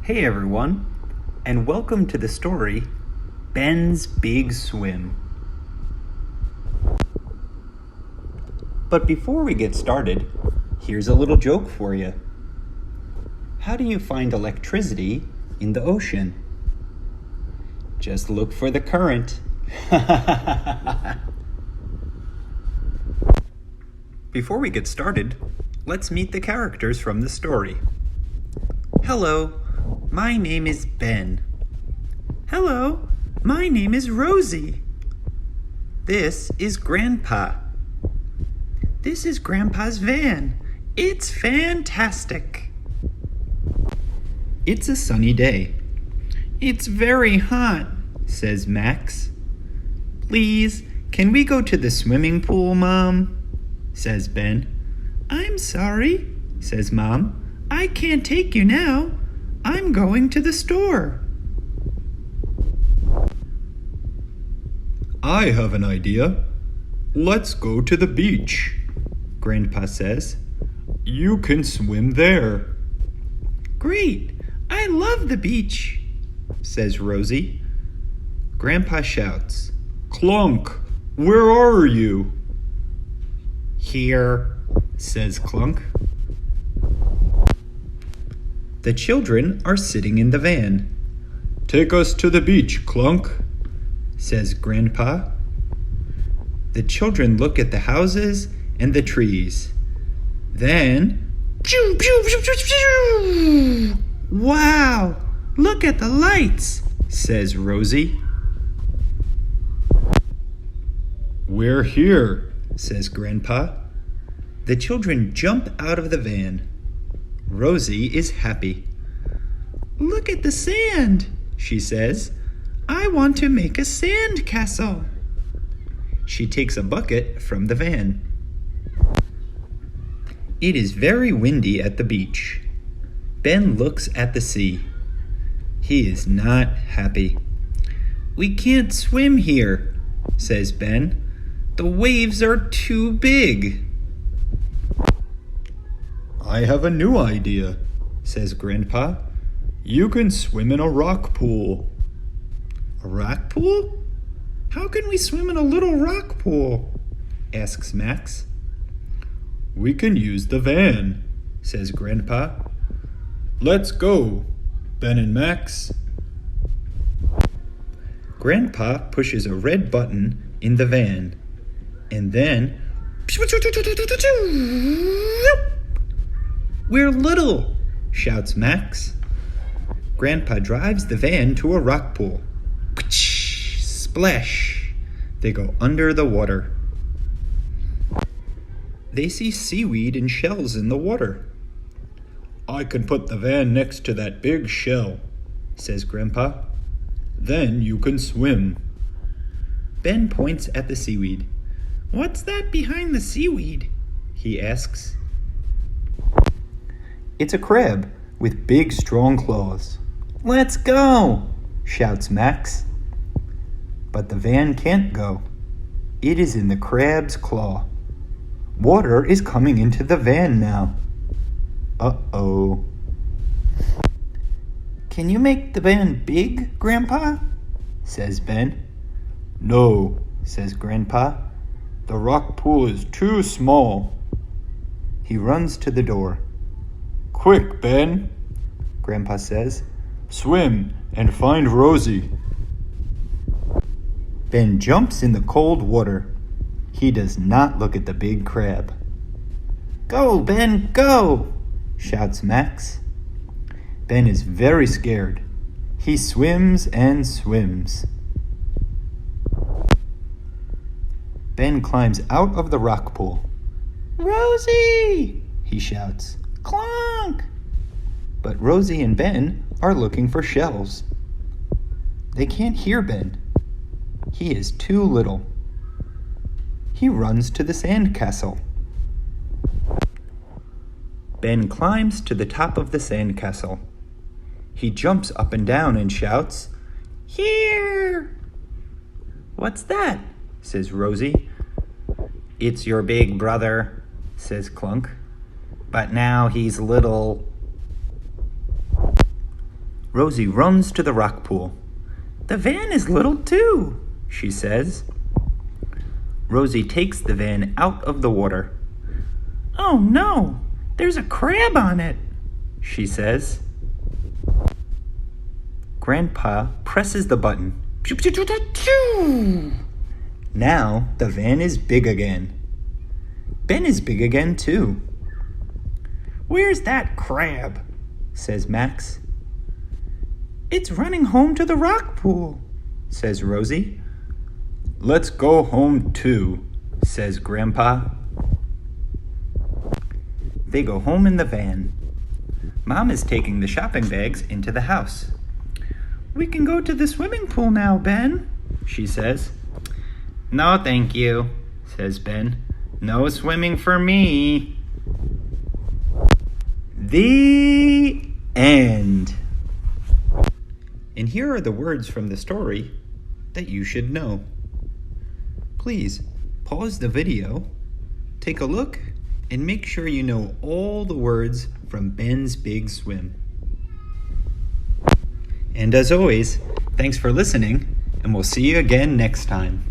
Hey everyone, and welcome to the story, Ben's Big Swim. But before we get started, here's a little joke for you. How do you find electricity in the ocean? Just look for the current. Before we get started, let's meet the characters from the story. Hello, my name is Ben. Hello, my name is Rosie. This is Grandpa. This is Grandpa's van. It's fantastic. It's a sunny day. It's very hot, says Max. Please, can we go to the swimming pool, Mom? Says Ben. I'm sorry, says Mom. I can't take you now. I'm going to the store. I have an idea. Let's go to the beach, Grandpa says. You can swim there. Great! I love the beach, says Rosie. Grandpa shouts, Clunk, where are you? Here, says Clunk. The children are sitting in the van. Take us to the beach, Clunk, says Grandpa. The children look at the houses and the trees. Then, pew, pew, pew, pew, pew. Wow, look at the lights, says Rosie. We're here, says Grandpa. The children jump out of the van. Rosie is happy. Look at the sand, she says. I want to make a sand castle. She takes a bucket from the van. It is very windy at the beach. Ben looks at the sea. He is not happy. We can't swim here, says Ben. The waves are too big. I have a new idea, says Grandpa. You can swim in a rock pool. A rock pool? How can we swim in a little rock pool? Asks Max. We can use the van, says Grandpa. Let's go, Ben and Max. Grandpa pushes a red button in the van, and then we're little, shouts Max. Grandpa drives the van to a rock pool. Splash! They go under the water. They see seaweed and shells in the water. I can put the van next to that big shell, says Grandpa. Then you can swim. Ben points at the seaweed. What's that behind the seaweed? He asks. It's a crab with big, strong claws. Let's go, shouts Max. But the van can't go. It is in the crab's claw. Water is coming into the van now. Uh-oh. Can you make the van big, Grandpa? Says Ben. No, says Grandpa. The rock pool is too small. He runs to the door. Quick, Ben, Grandpa says. Swim and find Rosie. Ben jumps in the cold water. He does not look at the big crab. Go, Ben, go, shouts Max. Ben is very scared. He swims and swims. Ben climbs out of the rock pool. Rosie, he shouts. Clunk! But Rosie and Ben are looking for shells. They can't hear Ben. He is too little. He runs to the sand castle. Ben climbs to the top of the sand castle. He jumps up and down and shouts, Here! What's that? Says Rosie. It's your big brother, says Clunk. But now he's little. Rosie runs to the rock pool. "The van is little too," she says. Rosie takes the van out of the water. "Oh no, there's a crab on it," she says. Grandpa presses the button. Pew, pew, pew, pew, pew. Now the van is big again. Ben is big again too. "Where's that crab?" says Max. "It's running home to the rock pool," says Rosie. Let's go home too, says Grandpa. They go home in the van. Mom is taking the shopping bags into the house. "We can go to the swimming pool now, Ben," she says. "No, thank you," says Ben. "No swimming for me." The end. And here are the words from the story that you should know. Please pause the video, take a look, and make sure you know all the words from Ben's Big Swim. And as always, thanks for listening, and we'll see you again next time.